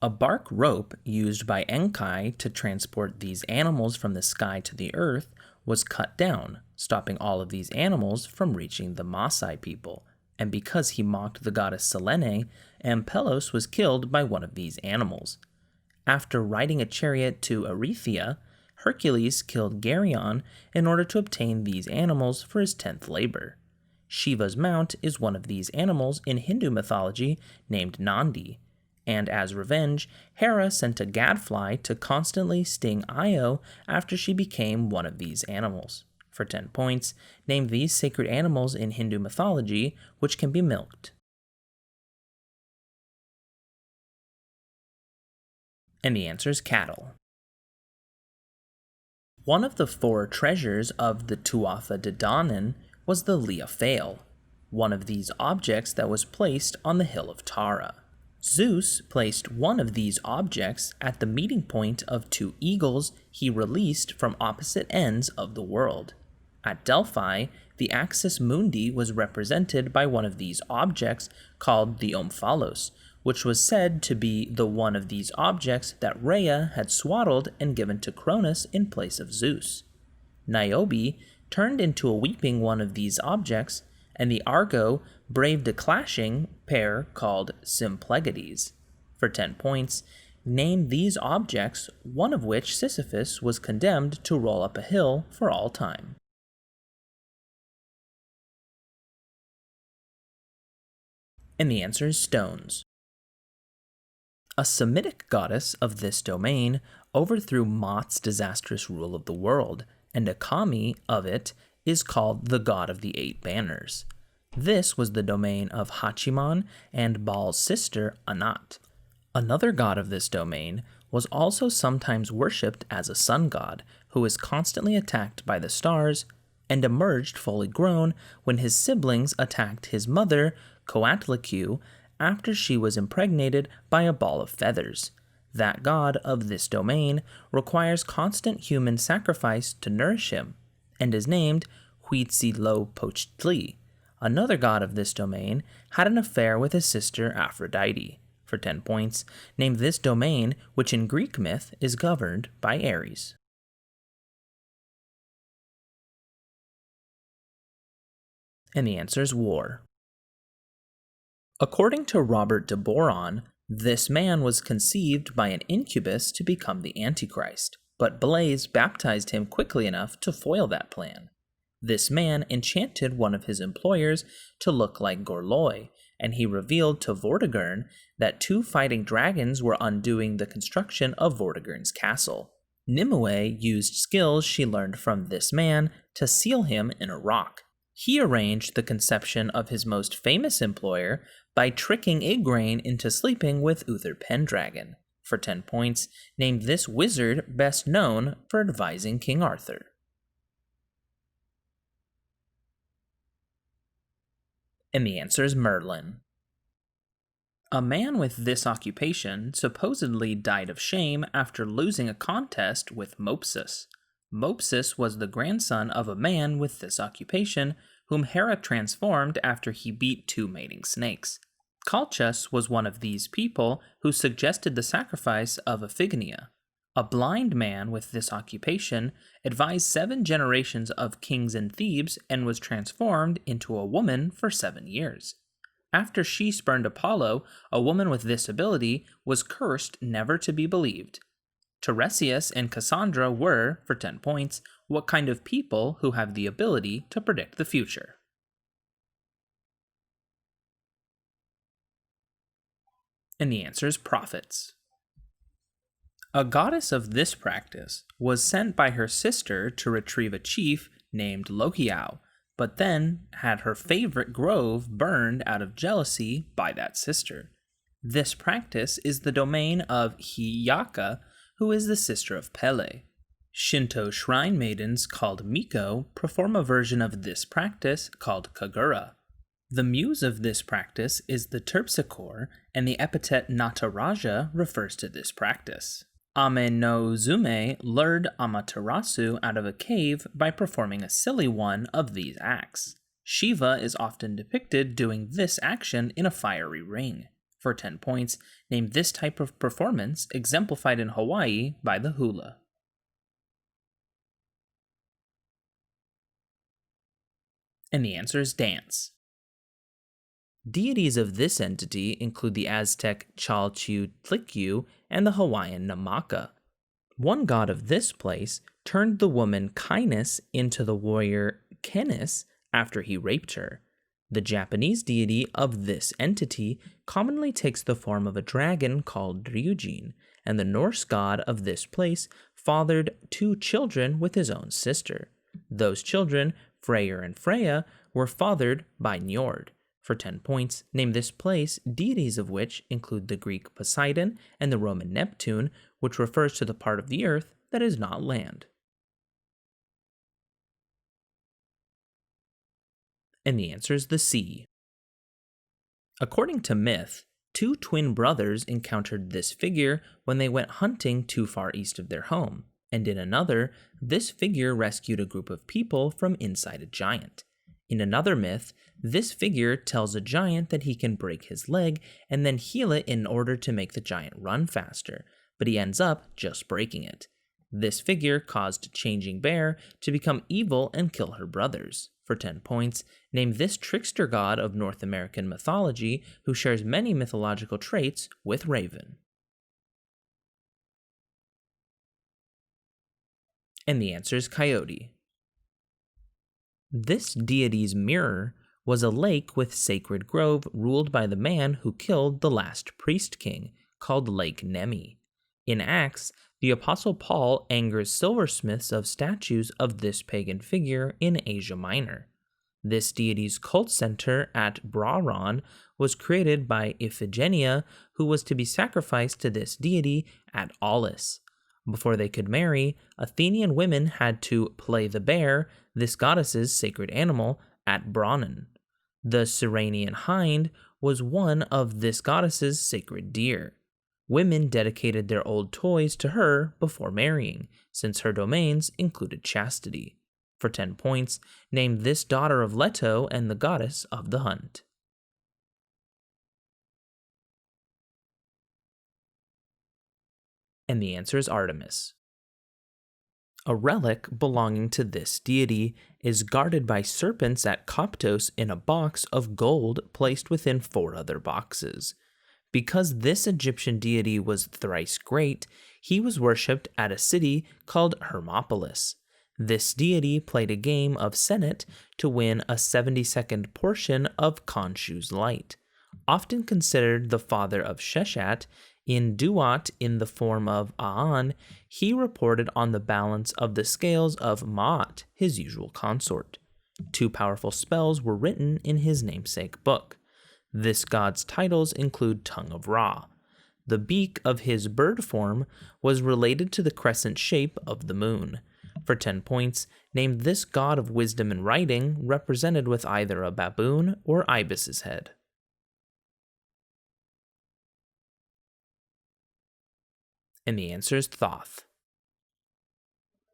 A bark rope used by Enkai to transport these animals from the sky to the earth was cut down, stopping all of these animals from reaching the Maasai people, and because he mocked the goddess Selene, Ampelos was killed by one of these animals. After riding a chariot to Erythea, Hercules killed Geryon in order to obtain these animals for his 10th labor. Shiva's mount is one of these animals in Hindu mythology named Nandi, and as revenge, Hera sent a gadfly to constantly sting Io after she became one of these animals. For 10 points, name these sacred animals in Hindu mythology which can be milked. And the answer is cattle. One of the 4 treasures of the Tuatha De Danann was the Leophale, one of these objects that was placed on the hill of Tara. Zeus placed one of these objects at the meeting point of 2 eagles he released from opposite ends of the world. At Delphi, the axis mundi was represented by one of these objects called the omphalos, which was said to be the one of these objects that Rhea had swaddled and given to Cronus in place of Zeus. Niobe turned into a weeping one of these objects, and the Argo braved a clashing pair called Symplegades. For 10 points, name these objects, one of which Sisyphus was condemned to roll up a hill for all time. And the answer is stones. A Semitic goddess of this domain overthrew Maat's disastrous rule of the world, and a kami of it is called the god of the 8 banners. This was the domain of Hachiman and Baal's sister Anat. Another god of this domain was also sometimes worshipped as a sun god, who was constantly attacked by the stars and emerged fully grown when his siblings attacked his mother, Coatlicue, after she was impregnated by a ball of feathers. That god of this domain requires constant human sacrifice to nourish him, and is named Huitzilopochtli. Another god of this domain had an affair with his sister Aphrodite. For 10 points, name this domain, which in Greek myth is governed by Ares. And the answer is war. According to Robert de Boron, this man was conceived by an incubus to become the Antichrist, but Blaise baptized him quickly enough to foil that plan. This man enchanted one of his employers to look like Gorloy, and he revealed to Vortigern that 2 fighting dragons were undoing the construction of Vortigern's castle. Nimue used skills she learned from this man to seal him in a rock. He arranged the conception of his most famous employer by tricking Igraine into sleeping with Uther Pendragon. For 10 points, name this wizard best known for advising King Arthur. And the answer is Merlin. A man with this occupation supposedly died of shame after losing a contest with Mopsus. Mopsus was the grandson of a man with this occupation, whom Hera transformed after he beat 2 mating snakes. Calchas was one of these people who suggested the sacrifice of Iphigenia. A blind man with this occupation advised 7 generations of kings in Thebes and was transformed into a woman for 7 years. After she spurned Apollo, a woman with this ability was cursed never to be believed. Tiresias and Cassandra were, for 10 points, what kind of people who have the ability to predict the future. And the answer is prophets. A goddess of this practice was sent by her sister to retrieve a chief named Lokiao, but then had her favorite grove burned out of jealousy by that sister. This practice is the domain of Hiyaka, who is the sister of Pele. Shinto shrine maidens called Miko perform a version of this practice called Kagura. The muse of this practice is the Terpsichore, and the epithet Nataraja refers to this practice. Ame no Uzume lured Amaterasu out of a cave by performing a silly one of these acts. Shiva is often depicted doing this action in a fiery ring. For 10 points, name this type of performance exemplified in Hawaii by the hula. And the answer is dance. Deities of this entity include the Aztec Chalchiuhtlicue and the Hawaiian Namaka. One god of this place turned the woman Kainis into the warrior Kenis after he raped her. The Japanese deity of this entity commonly takes the form of a dragon called Ryujin, and the Norse god of this place fathered 2 children with his own sister. Those children, Freyr and Freya, were fathered by Njord. For 10 points, name this place, deities of which include the Greek Poseidon and the Roman Neptune, which refers to the part of the earth that is not land. And the answer is the sea. According to myth, 2 twin brothers encountered this figure when they went hunting too far east of their home, and in another, this figure rescued a group of people from inside a giant. In another myth, this figure tells a giant that he can break his leg and then heal it in order to make the giant run faster, but he ends up just breaking it. This figure caused Changing Bear to become evil and kill her brothers. For 10 points, name this trickster god of North American mythology who shares many mythological traits with Raven. And the answer is Coyote. This deity's mirror was a lake with sacred grove ruled by the man who killed the last priest king, called Lake Nemi. In Acts, the Apostle Paul angers silversmiths of statues of this pagan figure in Asia Minor. This deity's cult center at Braron was created by Iphigenia, who was to be sacrificed to this deity at Aulis. Before they could marry, Athenian women had to play the bear, this goddess's sacred animal, at Branon. The Cyrenian hind was one of this goddess's sacred deer. Women dedicated their old toys to her before marrying, since her domains included chastity. For 10 points, name this daughter of Leto and the goddess of the hunt. And the answer is Artemis. A relic belonging to this deity is guarded by serpents at Koptos in a box of gold placed within 4 other boxes. Because this Egyptian deity was thrice great, he was worshipped at a city called Hermopolis. This deity played a game of Senet to win a 70-second portion of Khonshu's light. Often considered the father of Sheshat, in Duat in the form of Aan, he reported on the balance of the scales of Maat, his usual consort. 2 powerful spells were written in his namesake book. This god's titles include Tongue of Ra. The beak of his bird form was related to the crescent shape of the moon. For 10 points, name this god of wisdom and writing represented with either a baboon or ibis's head. And the answer is Thoth.